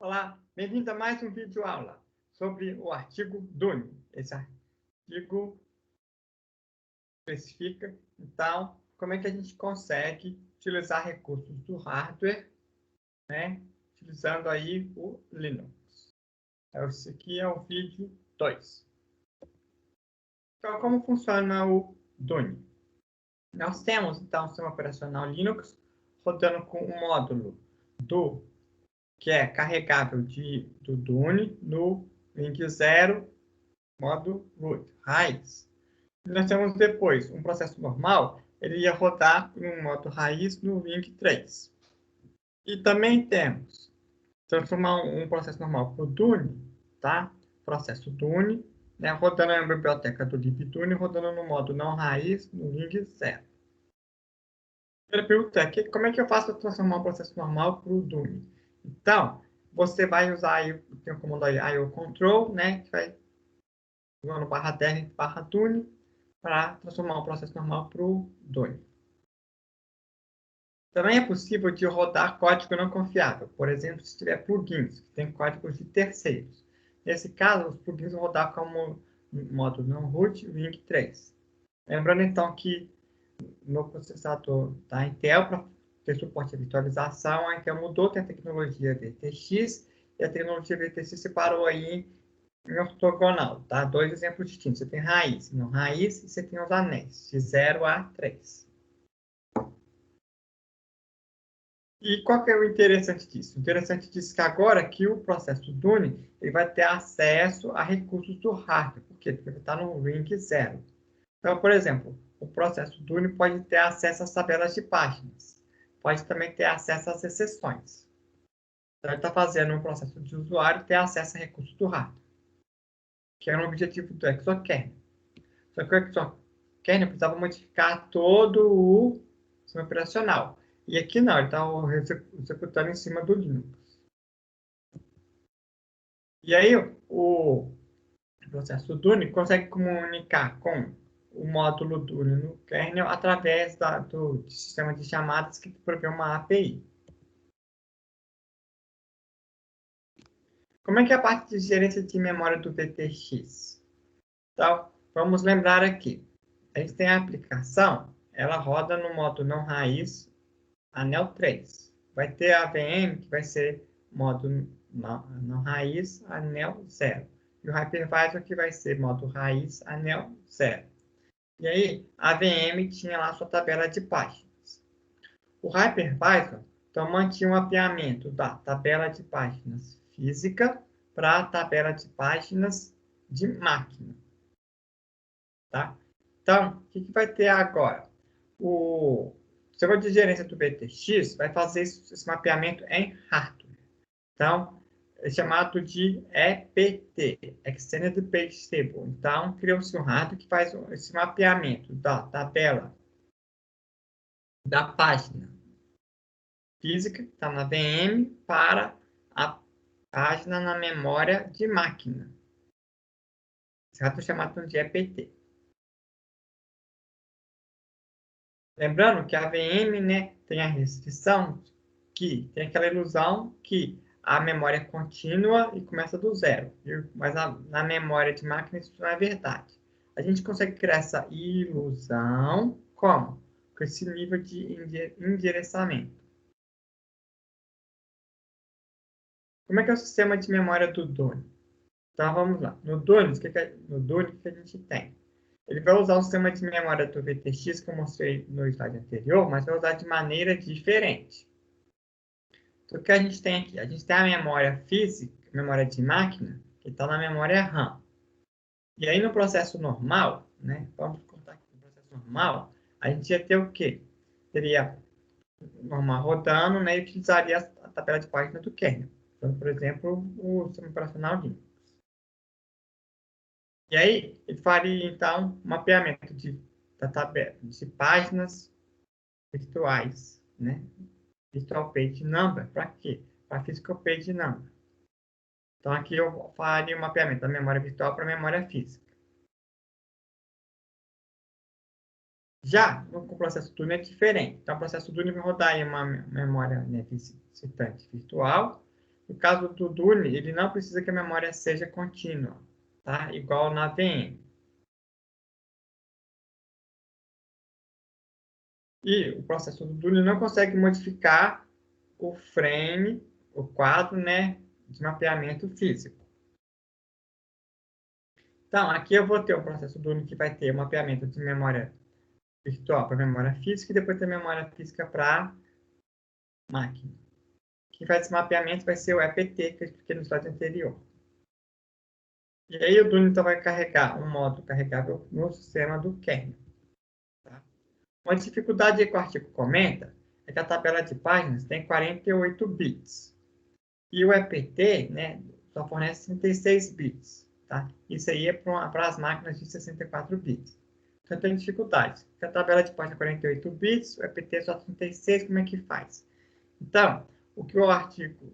Olá, bem-vindo a mais um vídeo aula sobre o artigo DUNI. Esse artigo especifica, então, como é que a gente consegue utilizar recursos do hardware, né, utilizando aí o Linux. Esse aqui é o vídeo 2. Então, como funciona o DUNI? Nós temos, então, o sistema operacional Linux rodando com um módulo que é carregável do DUNI no link 0, modo root, raiz. E nós temos depois um processo normal, ele ia rodar em um modo raiz no link 3. E também temos transformar um processo normal para o DUNI, tá? Processo DUNI, né? Rodando na biblioteca do libduni, rodando no modo não raiz no link 0. A primeira pergunta é, como é que eu faço para transformar um processo normal para o DUNI? Então, você vai usar aí, tem o comando aí, IO control, né? Que vai usando /DUNI para transformar o processo normal para o DUNI. Também é possível de rodar código não confiável, por exemplo, se tiver plugins, que tem códigos de terceiros. Nesse caso, os plugins vão rodar como modo não root link 3. Lembrando, então, que no processador da Intel, para ter suporte à virtualização, a Intel mudou, tem a tecnologia VTX, e a tecnologia VTX separou aí em ortogonal, tá? Dois exemplos distintos. Você tem raiz, não raiz, e você tem os anéis, de 0 a 3. E qual que é o interessante disso? O interessante disso é que agora que o processo DUNI ele vai ter acesso a recursos do hardware. Por quê? Porque ele está no link 0. Então, por exemplo, o processo DUNI pode ter acesso às tabelas de páginas. Pode também ter acesso às exceções. Então, ele está fazendo um processo de usuário ter acesso a recursos do hardware, que era um objetivo do exokernel. Só que o exokernel precisava modificar todo o sistema operacional. E aqui não, ele está executando em cima do Linux. E aí, o processo DUNI consegue comunicar com o módulo DUNI no kernel através do sistema de chamadas que provê uma API. Como é que é a parte de gerência de memória do VTX? Então, vamos lembrar aqui. A gente tem a aplicação, ela roda no modo não raiz, anel 3. Vai ter a VM, que vai ser modo não raiz, anel 0. E o hypervisor, que vai ser modo raiz, anel 0. E aí, a VM tinha lá sua tabela de páginas. O hypervisor, então, mantinha um mapeamento da tabela de páginas física para a tabela de páginas de máquina. Tá? Então, o que vai ter agora? O sistema de gerência do VTX vai fazer esse mapeamento em hardware. Então, é chamado de EPT, Extended Page Table. Então, criou-se um hardware que faz esse mapeamento da tabela da página física, que está na VM, para a página na memória de máquina. Esse hardware é chamado de EPT. Lembrando que a VM, né, tem a restrição que tem aquela ilusão que a memória é contínua e começa do zero. Mas na memória de máquina isso não é verdade. A gente consegue criar essa ilusão como? Com esse nível de endereçamento. Como é que é o sistema de memória do DUNI? Então vamos lá. No DUNI, o que a gente tem? Ele vai usar o sistema de memória do VTX que eu mostrei no slide anterior, mas vai usar de maneira diferente. Então, o que a gente tem aqui? A gente tem a memória física, memória de máquina, que está na memória RAM. E aí, no processo normal, né? Vamos contar aqui no processo normal, a gente ia ter o quê? Teria normal rodando, né? E utilizaria a tabela de página do kernel. Então, por exemplo, o sistema operacional Linux. E aí, ele faria, então, um mapeamento da tabela de páginas virtuais, né? Virtual Page Number, para quê? Para Physical Page Number. Então, aqui eu faria o mapeamento da memória virtual para a memória física. Já no processo DUNI é diferente. Então, o processo DUNI vai rodar em uma memória, né, visitante virtual, No caso do Dune, ele não precisa que a memória seja contínua, tá? Igual na VM. E o processo do Dune não consegue modificar o frame, o quadro, né, de mapeamento físico. Então, aqui eu vou ter o processo Dune que vai ter o mapeamento de memória virtual para memória física e depois ter memória física para máquina. Quem faz esse mapeamento vai ser o EPT, que eu expliquei no slide anterior. E aí o Dune então vai carregar um módulo carregável no sistema do kernel. Tá? Uma dificuldade que o artigo comenta é que a tabela de páginas tem 48 bits. E o EPT, né, só fornece 36 bits. Tá? Isso aí é para as máquinas de 64 bits. Então tem dificuldades. Se a tabela de página é 48 bits, o EPT é só 36, como é que faz? Então, o que o artigo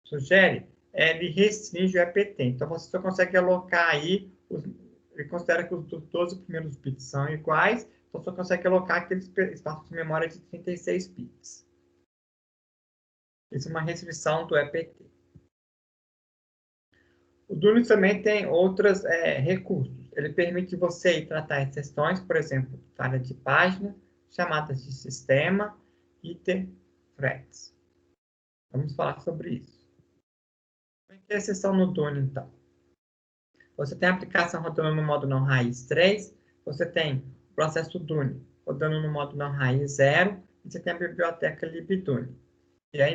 sugere ele restringe o EPT. Então, você só consegue alocar aí, ele considera que os 12 primeiros bits são iguais, então só consegue alocar aqueles espaços de memória de 36 bits. Isso é uma restrição do EPT. O Dune também tem outros recursos. Ele permite você tratar exceções, por exemplo, falha de página, chamadas de sistema e threads. Vamos falar sobre isso. Como é que é a exceção no Dune, então? Você tem a aplicação rodando no modo não raiz 3, você tem o processo Dune rodando no modo não raiz 0, e você tem a biblioteca libdune. E aí,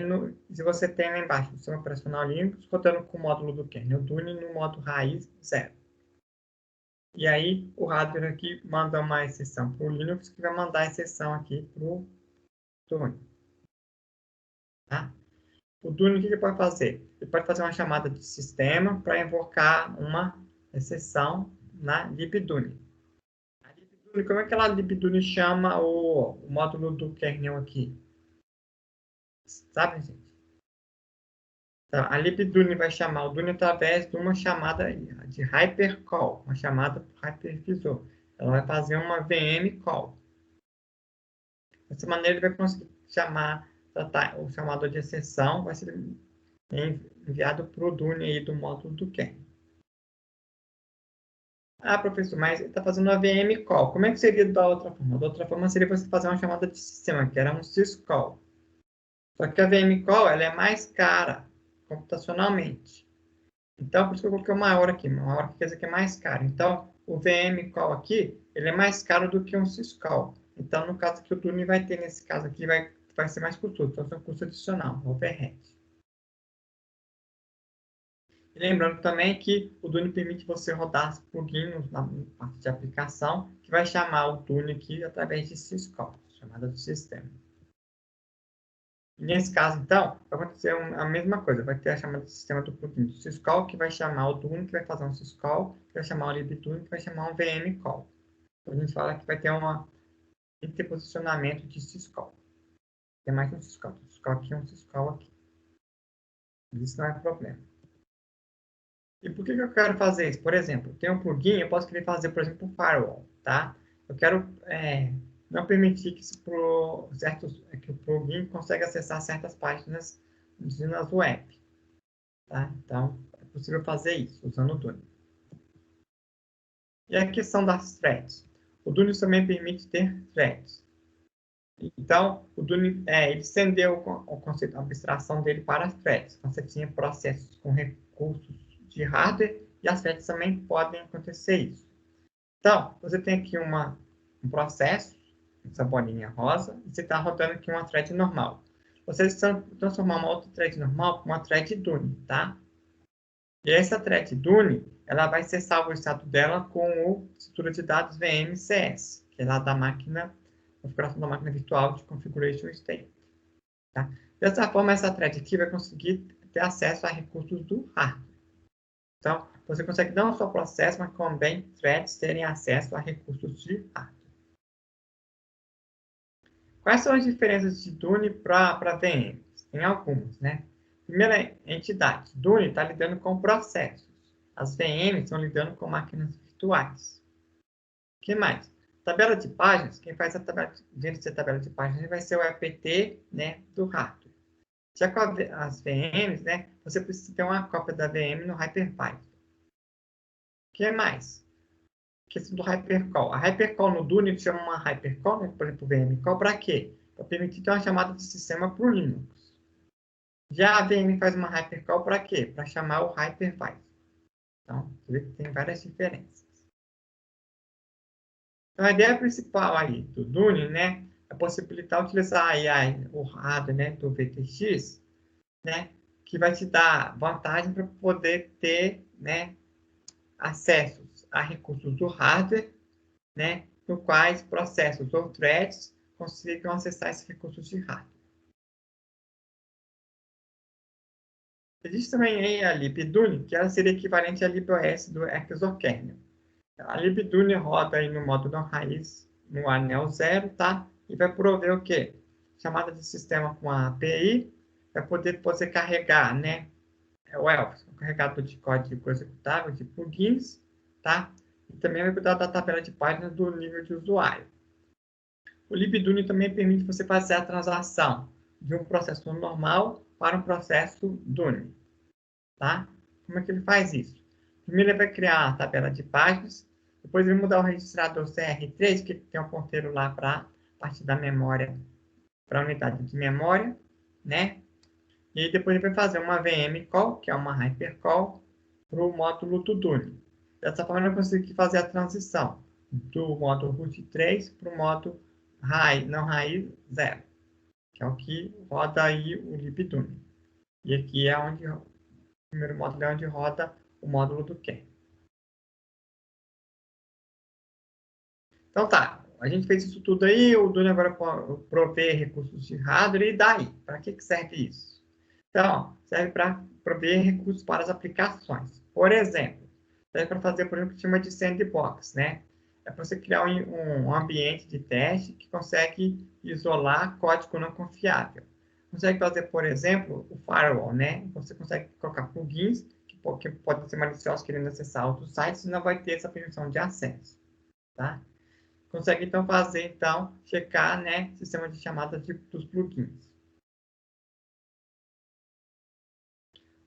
se você tem lá embaixo o sistema operacional Linux rodando com o módulo do kernel Dune no modo raiz 0. E aí, o hardware aqui manda uma exceção para o Linux, que vai mandar a exceção aqui para o Dune. Tá? O Dune, o que ele pode fazer? Ele pode fazer uma chamada de sistema para invocar uma exceção na libdune. A libdune, como é que a libdune chama o módulo do kernel aqui? Sabe, gente? Então, a libdune vai chamar o Dune através de uma chamada de hypercall, uma chamada para hypervisor. Ela vai fazer uma VM call. Dessa maneira, ele vai conseguir chamar o chamador de exceção, vai ser enviado para o Dune aí do módulo do kernel. Ah, professor, mas ele está fazendo uma VM call. Como é que seria da outra forma? Da outra forma seria você fazer uma chamada de sistema, que era um syscall. Só que a VM call ela é mais cara computacionalmente. Então, por isso que eu coloquei uma hora aqui. Uma hora quer dizer que é mais caro. Então, o VM call aqui, ele é mais caro do que um syscall. Então, no caso que o Dune vai ter, nesse caso aqui, vai ser mais custoso. Então, é um custo adicional, overhead. E lembrando também que o Dune permite você rodar plugins na parte de aplicação, que vai chamar o Dune aqui através de syscall, chamada de sistema. E nesse caso, então, vai acontecer a mesma coisa. Vai ter a chamada de sistema do plugin do syscall, que vai chamar o Dune, que vai fazer um syscall, que vai chamar o libdune, que vai chamar um VM call. Então, a gente fala que vai ter um interposicionamento de syscall. Tem mais um syscall. Um syscall aqui, um syscall aqui. Isso não é problema. E por que eu quero fazer isso? Por exemplo, tem um plugin, eu posso querer fazer, por exemplo, um firewall, tá? Eu quero não permitir que, que o plugin consiga acessar certas páginas nas web, tá? Então, é possível fazer isso usando o Dune. E a questão das threads. O Dune também permite ter threads. Então, o Dune ele estendeu o conceito de abstração dele para as threads. Então, você tinha processos com recursos de hardware e as threads também podem acontecer isso. Então, você tem aqui um processo, essa bolinha rosa, e você está rodando aqui uma thread normal. Você transformar uma outra thread normal para uma thread Dune, tá? E essa thread Dune, ela vai ser salvo o estado dela com o estrutura de dados VMCS, que é lá da máquina, configuração da máquina virtual de Configuration State. Tá? Dessa forma, essa thread aqui vai conseguir ter acesso a recursos do hardware. Então, você consegue não só processo, mas também threads terem acesso a recursos de hardware. Quais são as diferenças de Dune para VM? Tem algumas, né? Primeira entidade. Dune está lidando com processos. As VMs estão lidando com máquinas virtuais. O que mais? Tabela de páginas. Quem faz a tabela de páginas vai ser o EPT, né, do hardware. Já com as VMs, né, você precisa ter uma cópia da VM no Hyper-V. O que mais? Questão do Hypercall. A Hypercall no Dune chama uma Hypercall, né, por exemplo, VMCall, para quê? Para permitir ter uma chamada de sistema para o Linux. Já a VM faz uma Hypercall para quê? Para chamar o Hyper-V. Então, você vê que tem várias diferenças. Então, a ideia principal aí do Dune, né, é possibilitar utilizar aí o hardware, né, do VTX, né, que vai te dar vantagem para poder ter, né, acessos a recursos do hardware, né, no quais processos ou threads consigam acessar esses recursos de hardware. Existe também aí a libdune, que ela seria equivalente à libOS do Exokernel. A libdune roda aí no modo não raiz, no anel 0, tá? E vai prover o quê? Chamada de sistema com a API, vai poder você carregar, né? O Elf, o carregador de código executável, de plugins, tá? E também vai cuidar da tabela de páginas do nível de usuário. O libdune também permite você fazer a transação de um processo normal para um processo Dune, tá? Como é que ele faz isso? Primeiro ele vai criar a tabela de páginas, depois ele vai mudar o registrador CR3, que tem um ponteiro lá para a parte da memória, para a unidade de memória, né? E depois ele vai fazer uma VM call, que é uma hypercall, para o módulo do Dune. Dessa forma, eu consegui fazer a transição do modo root 3 para o modo não raiz 0, que é o que roda aí o libdune. E aqui é onde o primeiro módulo é onde roda o módulo do kernel. Então tá, a gente fez isso tudo aí, o Dune agora provê recursos de hardware, e daí? Para que serve isso? Então, serve para prover recursos para as aplicações. Por exemplo, serve para fazer, por exemplo, o que chama de sandbox, né? É para você criar um ambiente de teste que consegue isolar código não confiável. Consegue fazer, por exemplo, o firewall, né? Você consegue colocar plugins que podem ser maliciosos querendo acessar outros sites e não vai ter essa permissão de acesso, tá? Consegue, então, fazer, então, checar, né, sistema de chamada dos plugins.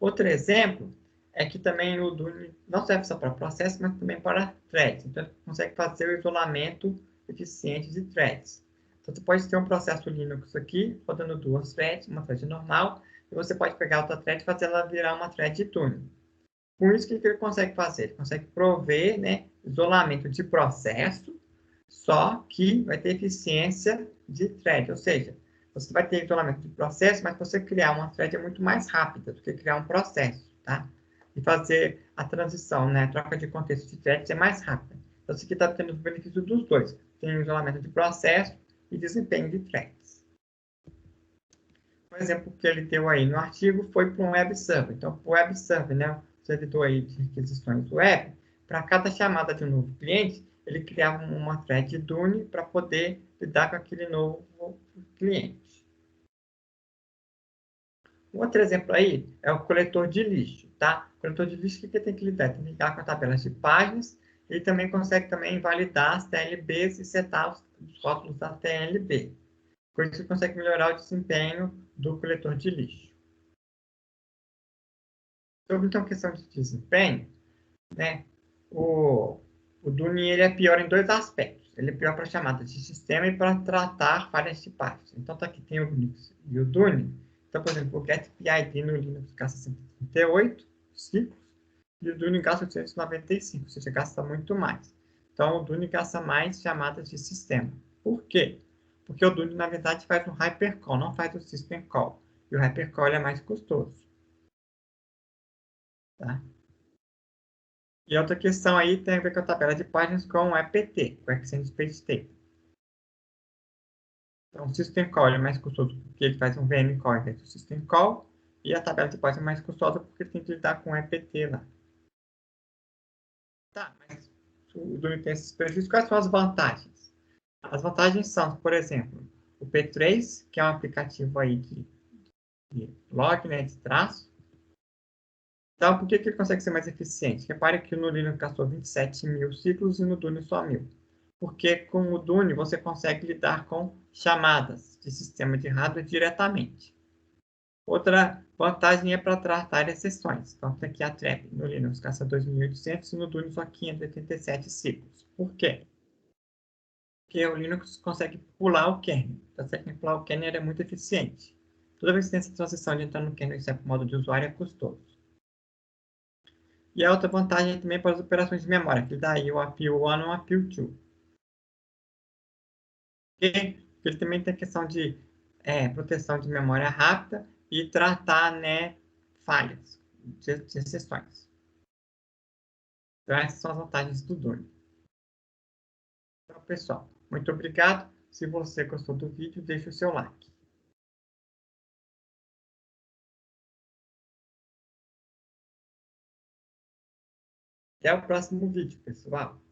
Outro exemplo é que também o Dune não serve só para processos, mas também para threads. Então, ele consegue fazer o isolamento eficiente de threads. Então, você pode ter um processo Linux aqui, rodando duas threads, uma thread normal, e você pode pegar outra thread e fazer ela virar uma thread Dune. Com isso, o que ele consegue fazer? Ele consegue prover, né, isolamento de processo, só que vai ter eficiência de thread, ou seja, você vai ter isolamento de processo, mas você criar uma thread é muito mais rápida do que criar um processo, tá? E fazer a transição, né, a troca de contexto de threads é mais rápida. Então, isso aqui está tendo os benefícios dos dois. Tem isolamento de processo e desempenho de threads. Um exemplo que ele deu aí no artigo foi para um web server. Então, o web server, né, o servidor aí de requisições web, para cada chamada de um novo cliente, ele criava uma thread Dune para poder lidar com aquele novo cliente. Um outro exemplo aí é o coletor de lixo, tá? O coletor de lixo, o que tem que lidar? Tem que lidar com a tabela de páginas. Ele também consegue também validar as TLBs e setar os rótulos da TLB. Com isso, consegue melhorar o desempenho do coletor de lixo. Sobre, então, questão de desempenho, né? O Dune ele é pior em dois aspectos. Ele é pior para chamadas de sistema e para tratar falhas de páginas. Então, tá aqui tem o Linux e o Dune. Então, por exemplo, o getPID no Linux gasta 138 ciclos e o Dune gasta 895, ou seja, gasta muito mais. Então, o Dune gasta mais chamadas de sistema. Por quê? Porque o Dune, na verdade, faz um hypercall, não faz o system call. E o hypercall é mais custoso. Tá? E outra questão aí tem a ver com a tabela de páginas com o EPT, com o Exchange Page Table. Então, o System Call é mais custoso porque ele faz um VM Call em vez do System Call, e a tabela de páginas é mais custosa porque ele tem que lidar com o EPT lá. Tá, mas o Dune tem esses prejuízos. Quais são as vantagens? As vantagens são, por exemplo, o P3, que é um aplicativo aí de log, né, de traço. Então, por que ele consegue ser mais eficiente? Repare que no Linux gastou 27 mil ciclos e no Dune só 1000. Porque com o Dune você consegue lidar com chamadas de sistema de hardware diretamente. Outra vantagem é para tratar exceções. Então, tem aqui a trap no Linux caça 2.800 e no Dune só 587 ciclos. Por quê? Porque o Linux consegue pular o kernel. Então, se você pular o kernel, é muito eficiente. Toda vez que tem essa transição de entrar no kernel e sair para o modo de usuário, é custoso. E a outra vantagem é também para as operações de memória, que daí o APU 1 e o APU 2. Ele também tem a questão de proteção de memória rápida e tratar, né, falhas de exceções. Então, essas são as vantagens do Dune. Então, pessoal, muito obrigado. Se você gostou do vídeo, deixe o seu like. Até o próximo vídeo, pessoal.